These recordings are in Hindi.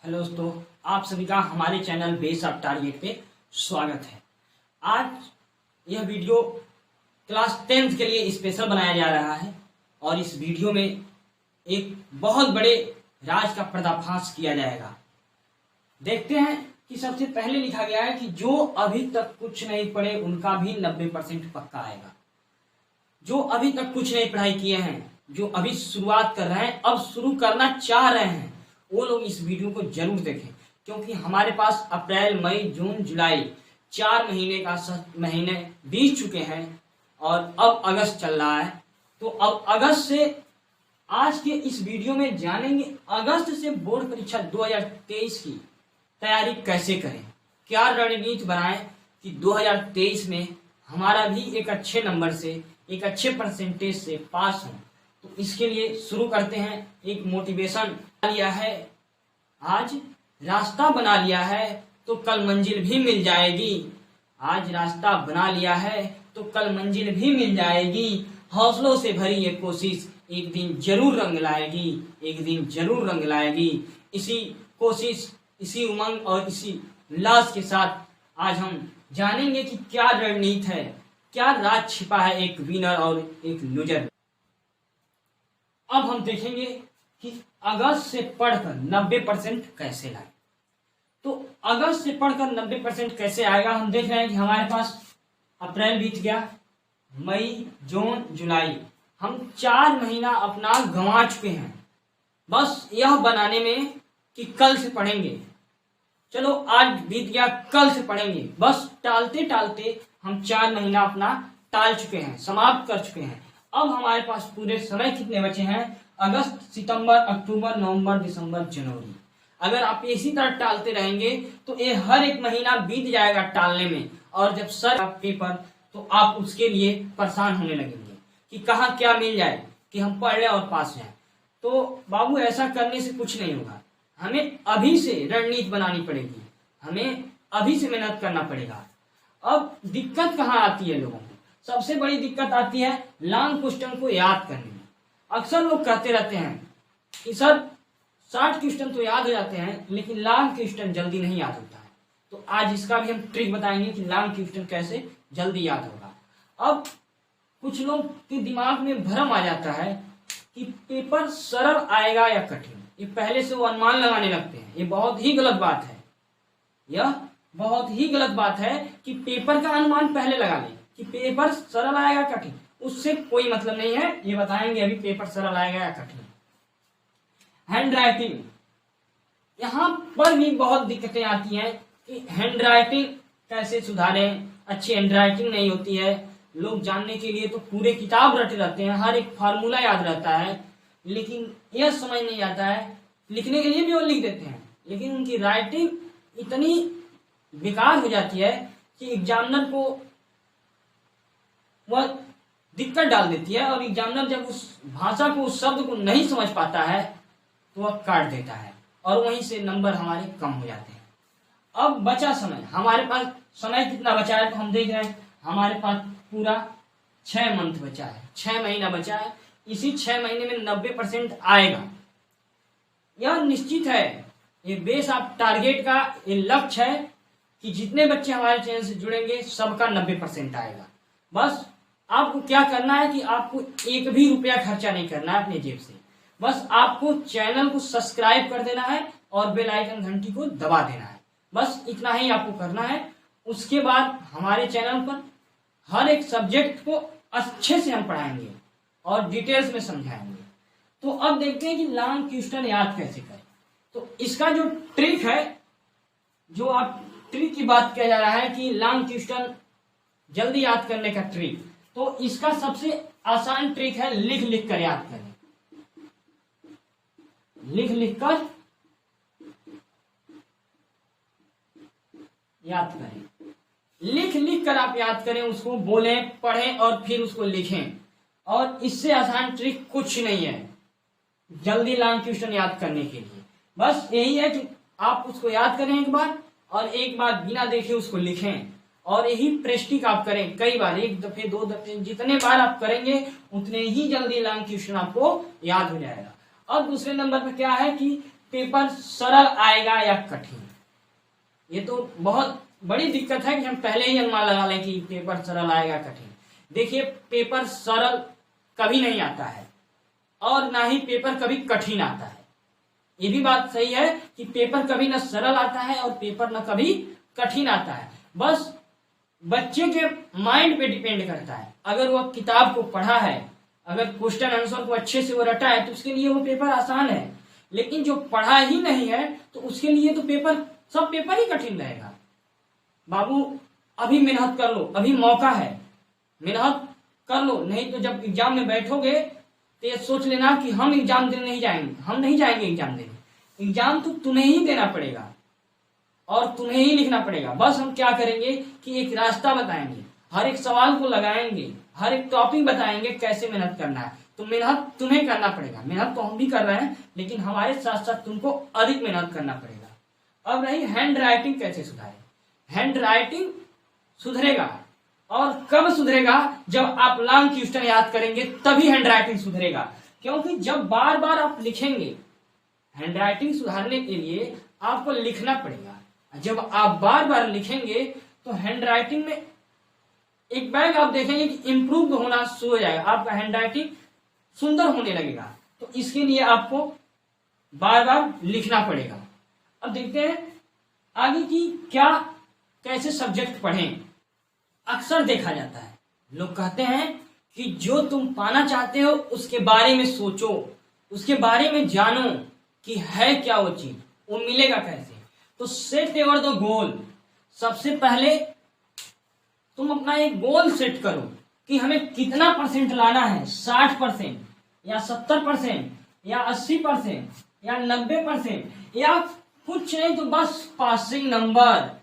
हेलो दोस्तों, आप सभी का हमारे चैनल बेस ऑफ टारगेट पे स्वागत है। आज यह वीडियो क्लास 10th के लिए स्पेशल बनाया जा रहा है और इस वीडियो में एक बहुत बड़े राज का पर्दाफाश किया जाएगा। देखते हैं कि सबसे पहले लिखा गया है कि जो अभी तक कुछ नहीं पढ़े उनका भी 90% पक्का आएगा। जो अभी तक कुछ नहीं पढ़ाई किए हैं, जो अभी शुरुआत कर रहे हैं, अब शुरू करना चाह रहे हैं, वो लोग इस वीडियो को जरूर देखें, क्योंकि हमारे पास अप्रैल, मई, जून, जुलाई 4 महीने बीत चुके हैं और अब अगस्त चल रहा है। तो अब अगस्त से आज के इस वीडियो में जानेंगे अगस्त से बोर्ड परीक्षा 2023 की तैयारी कैसे करें, क्या रणनीति बनाएं कि 2023 में हमारा भी एक अच्छे नंबर से, एक अच्छे परसेंटेज से पास हो। तो इसके लिए शुरू करते हैं। एक मोटिवेशन लिया है, आज रास्ता बना लिया है तो कल मंजिल भी मिल जाएगी। आज रास्ता बना लिया है तो कल मंजिल भी मिल जाएगी। हौसलों से भरी ये कोशिश एक दिन जरूर रंग लाएगी, एक दिन जरूर रंग लाएगी। इसी कोशिश, इसी उमंग और इसी उल्लास के साथ आज हम जानेंगे कि क्या रणनीति है, क्या राज छिपा है एक विनर और एक लूजर। अब हम देखेंगे कि अगस्त से पढ़कर 90% कैसे लाए। तो अगस्त से पढ़कर 90% कैसे आएगा, हम देख रहे हैं कि हमारे पास अप्रैल बीत गया, मई, जून, जुलाई, हम 4 महीना अपना गंवा चुके हैं बस यह बनाने में कि कल से पढ़ेंगे। चलो आज बीत गया, कल से पढ़ेंगे, बस टालते टालते हम 4 महीना अपना टाल चुके हैं, समाप्त कर चुके हैं। अब हमारे पास पूरे समय कितने बचे हैं? अगस्त, सितंबर, अक्टूबर, नवंबर, दिसंबर, जनवरी। अगर आप इसी तरह टालते रहेंगे तो ये हर एक महीना बीत जाएगा टालने में, और जब सर पेपर तो आप उसके लिए परेशान होने लगेंगे कि कहाँ क्या मिल जाए कि हम पढ़ लें और पास जाए। तो बाबू ऐसा करने से कुछ नहीं होगा, हमें अभी से रणनीति बनानी पड़ेगी, हमें अभी से मेहनत करना पड़ेगा। अब दिक्कत कहाँ आती है लोगों को? सबसे बड़ी दिक्कत आती है लॉन्ग क्वेश्चन को याद करने में। अक्सर लोग कहते रहते हैं कि सर 60 क्वेश्चन तो याद हो जाते हैं लेकिन लॉन्ग क्वेश्चन जल्दी नहीं याद होता है। तो आज इसका भी हम ट्रिक बताएंगे कि लॉन्ग क्वेश्चन कैसे जल्दी याद होगा। अब कुछ लोग के दिमाग में भ्रम आ जाता है कि पेपर सरल आएगा या कठिन, ये पहले से वो अनुमान लगाने लगते हैं। ये बहुत ही गलत बात है, यह बहुत ही गलत बात है कि पेपर का अनुमान पहले लगा ले कि पेपर सरल आएगा कठिन, उससे कोई मतलब नहीं है। ये बताएंगे अभी पेपर सरल आएगा या कठिन। हैंड राइटिंग, यहाँ पर भी बहुत दिक्कतें आती हैं कि हैंड राइटिंग कैसे सुधारें। अच्छी हैंड राइटिंग नहीं होती है, लोग जानने के लिए तो पूरे किताब रटे रहते हैं, हर एक फार्मूला याद रहता है, लेकिन यह समझ नहीं आता है। लिखने के लिए भी वो लिख देते हैं लेकिन उनकी राइटिंग इतनी बेकार हो जाती है कि एग्जामिनर को वह दिक्कत डाल देती है, और एग्जामिनर जब उस भाषा को, उस शब्द को नहीं समझ पाता है तो वह काट देता है और वहीं से नंबर हमारे कम हो जाते हैं। अब बचा समय, हमारे पास समय कितना बचा है तो हम देख रहे हैं हमारे पास पूरा 6 मंथ बचा है, 6 महीना बचा है। इसी 6 महीने में 90% आएगा, यह निश्चित है। ये बेस ऑफ टारगेट का ये लक्ष्य है कि जितने बच्चे हमारे चैनल से जुड़ेंगे सबका 90% आएगा। बस आपको क्या करना है कि आपको एक भी रुपया खर्चा नहीं करना है अपने जेब से, बस आपको चैनल को सब्सक्राइब कर देना है और बेल आइकन घंटी को दबा देना है। बस इतना ही आपको करना है। उसके बाद हमारे चैनल पर हर एक सब्जेक्ट को अच्छे से हम पढ़ाएंगे और डिटेल्स में समझाएंगे। तो अब देखते हैं कि लॉन्ग क्वेश्चन याद कैसे करें। तो इसका जो ट्रिक है, जो आप ट्रिक की बात किया जा रहा है कि लॉन्ग क्वेश्चन जल्दी याद करने का ट्रिक, तो इसका सबसे आसान ट्रिक है लिख लिख कर याद करें। लिख लिख कर याद करें, लिख लिख कर आप याद करें, उसको बोलें, पढ़ें और फिर उसको लिखें। और इससे आसान ट्रिक कुछ नहीं है जल्दी लॉन्ग क्वेश्चन याद करने के लिए। बस यही है कि आप उसको याद करें एक बार, और एक बार बिना देखे उसको लिखें, और यही प्रैक्टिस आप करें कई बार, 1 दफे 2 दफे, जितने बार आप करेंगे उतने ही जल्दी लॉन्ग क्वेश्चन आपको याद हो जाएगा। अब दूसरे नंबर पर क्या है कि पेपर सरल आएगा या कठिन। ये तो बहुत बड़ी दिक्कत है कि हम पहले ही अनुमान लगा लें कि पेपर सरल आएगा कठिन। देखिए, पेपर सरल कभी नहीं आता है और ना ही पेपर कभी कठिन आता है। ये भी बात सही है कि पेपर कभी न सरल आता है और पेपर न कभी कठिन आता है। बस बच्चे के माइंड पे डिपेंड करता है। अगर वह किताब को पढ़ा है, अगर क्वेश्चन आंसर को अच्छे से वो रटा है तो उसके लिए वो पेपर आसान है। लेकिन जो पढ़ा ही नहीं है तो उसके लिए तो सब पेपर ही कठिन रहेगा। बाबू अभी मेहनत कर लो, अभी मौका है, मेहनत कर लो, नहीं तो जब एग्जाम में बैठोगे तो ये सोच लेना कि हम एग्जाम देने नहीं जाएंगे, हम नहीं जाएंगे एग्जाम देने। एग्जाम तो तुम्हें ही देना पड़ेगा और तुम्हें ही लिखना पड़ेगा। बस हम क्या करेंगे कि एक रास्ता बताएंगे, हर एक सवाल को लगाएंगे, हर एक टॉपिक बताएंगे कैसे मेहनत करना है। तो मेहनत तुम्हें करना पड़ेगा। मेहनत तो हम भी कर रहे हैं, लेकिन हमारे साथ साथ तुमको अधिक मेहनत करना पड़ेगा। अब रही हैंड राइटिंग कैसे सुधारे। हैंड राइटिंग सुधरेगा और कब सुधरेगा, जब आप लॉन्ग क्वेश्चन याद करेंगे तभी हैंड राइटिंग सुधरेगा। क्योंकि जब बार बार आप लिखेंगे, हैंड राइटिंग सुधारने के लिए आपको लिखना पड़ेगा। जब आप बार बार लिखेंगे तो हैंड राइटिंग में एक बैग आप देखेंगे कि इम्प्रूव होना शुरू हो जाएगा, आपका हैंड राइटिंग सुंदर होने लगेगा। तो इसके लिए आपको बार बार लिखना पड़ेगा। अब देखते हैं आगे की कैसे सब्जेक्ट पढ़ें। अक्सर देखा जाता है, लोग कहते हैं कि जो तुम पाना चाहते हो उसके बारे में सोचो, उसके बारे में जानो कि है क्या वो चीज, वो मिलेगा कैसे। तो सेट योर द गोल। सबसे पहले तुम अपना एक गोल सेट करो कि हमें कितना परसेंट लाना है, 60% या 70% या 80% या 90% या कुछ नहीं तो बस पासिंग नंबर।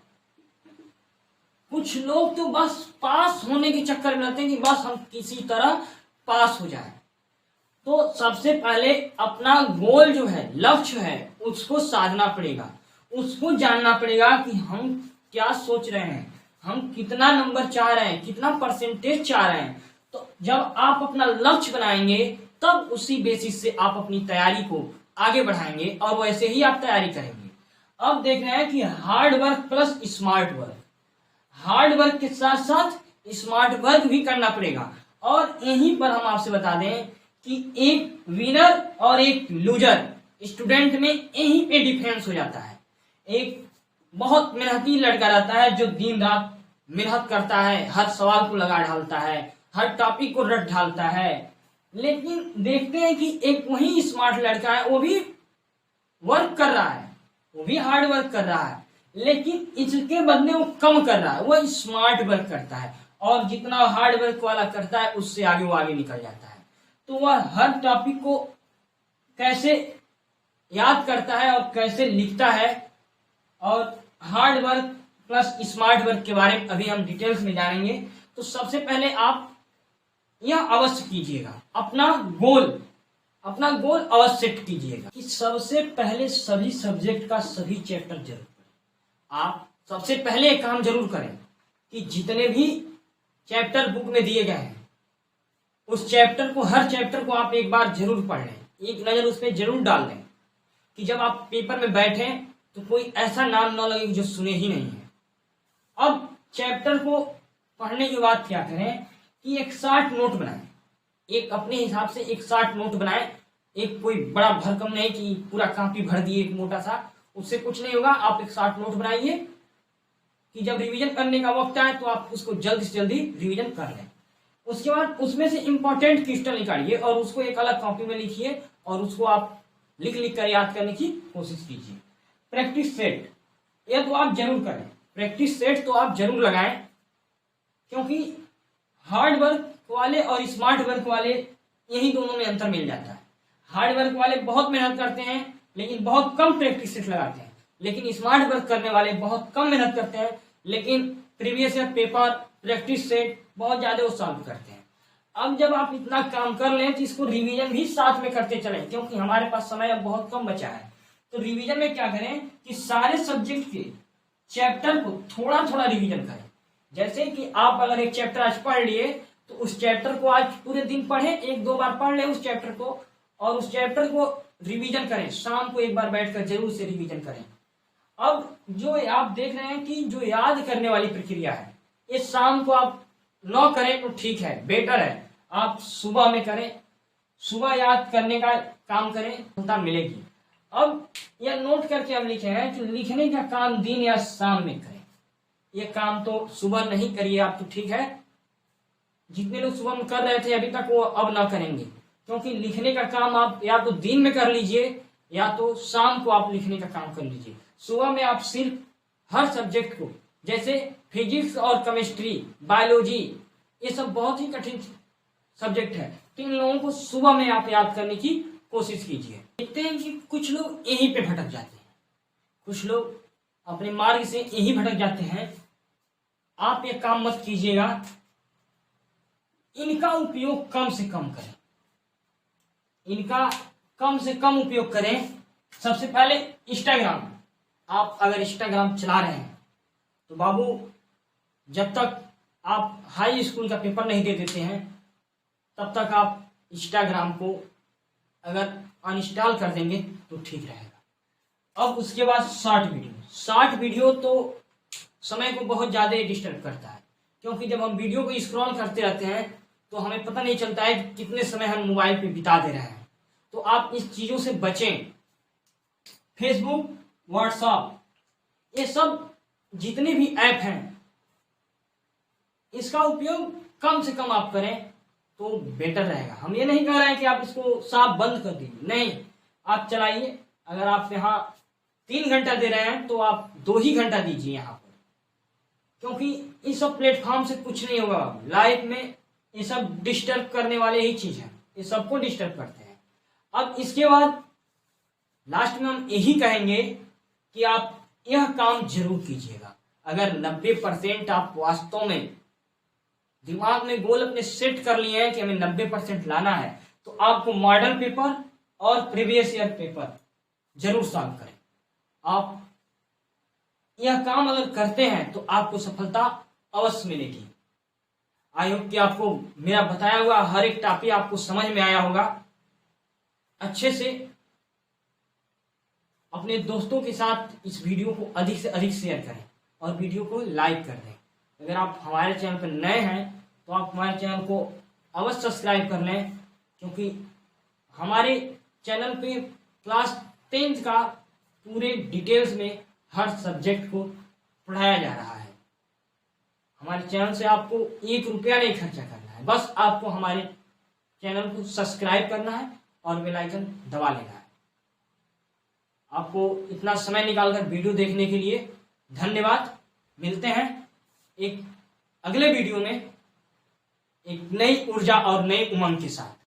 कुछ लोग तो बस पास होने के चक्कर में रहते हैं कि बस हम किसी तरह पास हो जाए। तो सबसे पहले अपना गोल जो है, लक्ष्य है, उसको साधना पड़ेगा, उसको जानना पड़ेगा कि हम क्या सोच रहे हैं, हम कितना नंबर चाह रहे हैं, कितना परसेंटेज चाह रहे हैं। तो जब आप अपना लक्ष्य बनाएंगे तब उसी बेसिस से आप अपनी तैयारी को आगे बढ़ाएंगे और वैसे ही आप तैयारी करेंगे। अब देख रहे हैं कि hard work plus smart work. Hard work के साथ साथ स्मार्ट वर्क भी करना पड़ेगा। और यहीं पर हम आपसे बता दें कि एक विनर और एक लूजर स्टूडेंट में यहीं पे डिफरेंस हो जाता है। एक बहुत मेहनती लड़का रहता है जो दिन रात मेहनत करता है, हर सवाल को लगा डालता है, हर टॉपिक को रट डालता है। लेकिन देखते हैं कि एक वही स्मार्ट लड़का है, वो भी वर्क कर रहा है, वो भी हार्ड वर्क कर रहा है, लेकिन इसके बदले वो कम कर रहा है, वो स्मार्ट वर्क करता है। और जितना हार्ड वर्क वाला करता है उससे आगे वो आगे निकल जाता है। तो वह हर टॉपिक को कैसे याद करता है और कैसे लिखता है। और hard work plus smart work के बारे में अभी हम डिटेल्स में जानेंगे। तो सबसे पहले आप यह अवश्य कीजिएगा, अपना गोल अवश्य सेट कीजिएगा कि सबसे पहले सभी सब्जेक्ट का सभी चैप्टर जरूर पढ़ें। आप सबसे पहले एक काम जरूर करें कि जितने भी चैप्टर बुक में दिए गए हैं उस चैप्टर को, हर चैप्टर को आप एक बार जरूर पढ़ लें, एक नजर उस पर जरूर डाल लें कि जब आप पेपर में बैठे तो कोई ऐसा नाम न लगे जो सुने ही नहीं है। अब चैप्टर को पढ़ने के बाद क्या करें कि एक शॉर्ट नोट बनाएं, एक अपने हिसाब से एक शॉर्ट नोट बनाएं। एक कोई बड़ा भरकम नहीं कि पूरा कॉपी भर दिए एक मोटा सा, उससे कुछ नहीं होगा। आप एक शॉर्ट नोट बनाइए कि जब रिवीजन करने का वक्त आए तो आप उसको जल्दी से जल्दी रिवीजन कर लें। उसके बाद उसमें से इंपॉर्टेंट क्वेश्चन निकालिए और उसको एक अलग कॉपी में लिखिए और उसको आप लिख कर याद करने की कोशिश कीजिए। प्रैक्टिस सेट यह तो आप जरूर करें, प्रैक्टिस सेट तो आप जरूर लगाएं, क्योंकि हार्ड वर्क वाले और स्मार्ट वर्क वाले यही दोनों में अंतर मिल जाता है। हार्ड वर्क वाले बहुत मेहनत करते हैं लेकिन बहुत कम प्रैक्टिस सेट लगाते हैं, लेकिन स्मार्ट वर्क करने वाले बहुत कम मेहनत करते हैं लेकिन previous year paper, practice set बहुत ज्यादा वो सॉल्व करते हैं। अब जब आप इतना काम कर लें तो इसको रिवीजन भी साथ में करते चलें, क्योंकि हमारे पास समय अब बहुत कम बचा है। तो रिवीजन में क्या करें कि सारे सब्जेक्ट के चैप्टर को थोड़ा थोड़ा रिवीजन करें। जैसे कि आप अगर एक चैप्टर आज पढ़ लिए तो उस चैप्टर को आज पूरे दिन पढ़े, एक दो बार पढ़ ले उस चैप्टर को और उस चैप्टर को रिवीजन करें, शाम को एक बार बैठकर जरूर से रिवीजन करें। अब जो आप देख रहे हैं कि जो याद करने वाली प्रक्रिया है, ये शाम को आप न करें तो ठीक है, बेटर है। आप सुबह में करें, सुबह याद करने का काम करें, सफलता मिलेगी। अब यह नोट करके हम लिखे हैं कि लिखने का काम दिन या शाम में करें। यह काम तो सुबह नहीं करिए आप, तो ठीक है। जितने लोग सुबह में कर रहे थे अभी तक, वो अब ना करेंगे, क्योंकि लिखने का काम आप या तो दिन में कर लीजिए या तो शाम को आप लिखने का काम कर लीजिए। सुबह में आप सिर्फ हर सब्जेक्ट को, जैसे फिजिक्स और केमिस्ट्री, बायोलॉजी, ये सब बहुत ही कठिन सब्जेक्ट है, तो इन लोगों को सुबह में आप याद करने की कोशिश कीजिए। देखते हैं कि कुछ लोग यहीं पे भटक जाते हैं, कुछ लोग अपने मार्ग से यहीं भटक जाते हैं। आप ये काम मत कीजिएगा, इनका उपयोग कम से कम करें, इनका कम से कम उपयोग करें। सबसे पहले इंस्टाग्राम, आप अगर इंस्टाग्राम चला रहे हैं तो बाबू, जब तक आप हाई स्कूल का पेपर नहीं दे देते हैं तब तक आप इंस्टाग्राम को अगर अनइंस्टॉल कर देंगे तो ठीक रहेगा। अब उसके बाद शॉर्ट वीडियो तो समय को बहुत ज़्यादा डिस्टर्ब करता है, क्योंकि जब हम वीडियो को स्क्रॉल करते रहते हैं तो हमें पता नहीं चलता है कि कितने समय हम मोबाइल पे बिता दे रहे हैं। तो आप इस चीज़ों से बचें। फेसबुक, व्हाट्सएप, ये सब जितने भी ऐप हैं, इसका उपयोग कम से कम आप करें तो बेटर रहेगा। हम ये नहीं कह रहे हैं कि आप इसको साफ बंद कर दीजिए, नहीं, आप चलाइए। अगर आप यहाँ 3 घंटा दे रहे हैं तो आप 2 ही घंटा दीजिए यहाँ पर, क्योंकि इस सब प्लेटफॉर्म से कुछ नहीं होगा। लाइफ में ये सब डिस्टर्ब करने वाले ही चीज है, ये सबको डिस्टर्ब करते हैं। अब इसके बाद लास्ट में हम यही कहेंगे कि आप यह काम जरूर कीजिएगा। अगर 90% आप वास्तव में दिमाग में गोल अपने सेट कर लिए हैं कि हमें 90% लाना है, तो आपको मॉडल पेपर और प्रीवियस ईयर पेपर जरूर सॉल्व करें। आप यह काम अगर करते हैं तो आपको सफलता अवश्य मिलेगी। आई होप कि आपको मेरा बताया हुआ हर एक टॉपिक आपको समझ में आया होगा। अच्छे से अपने दोस्तों के साथ इस वीडियो को अधिक से अधिक शेयर करें और वीडियो को लाइक कर दें। अगर आप हमारे चैनल पर नए हैं तो आप हमारे चैनल को अवश्य सब्सक्राइब कर लें, क्योंकि हमारे चैनल पे क्लास 10th का पूरे डिटेल्स में हर सब्जेक्ट को पढ़ाया जा रहा है। हमारे चैनल से आपको 1 रुपया नहीं खर्चा करना है, बस आपको हमारे चैनल को सब्सक्राइब करना है और बेल आइकन दबा लेना है। आपको इतना समय निकालकर वीडियो देखने के लिए धन्यवाद। मिलते हैं एक अगले वीडियो में एक नई ऊर्जा और नई उमंग के साथ।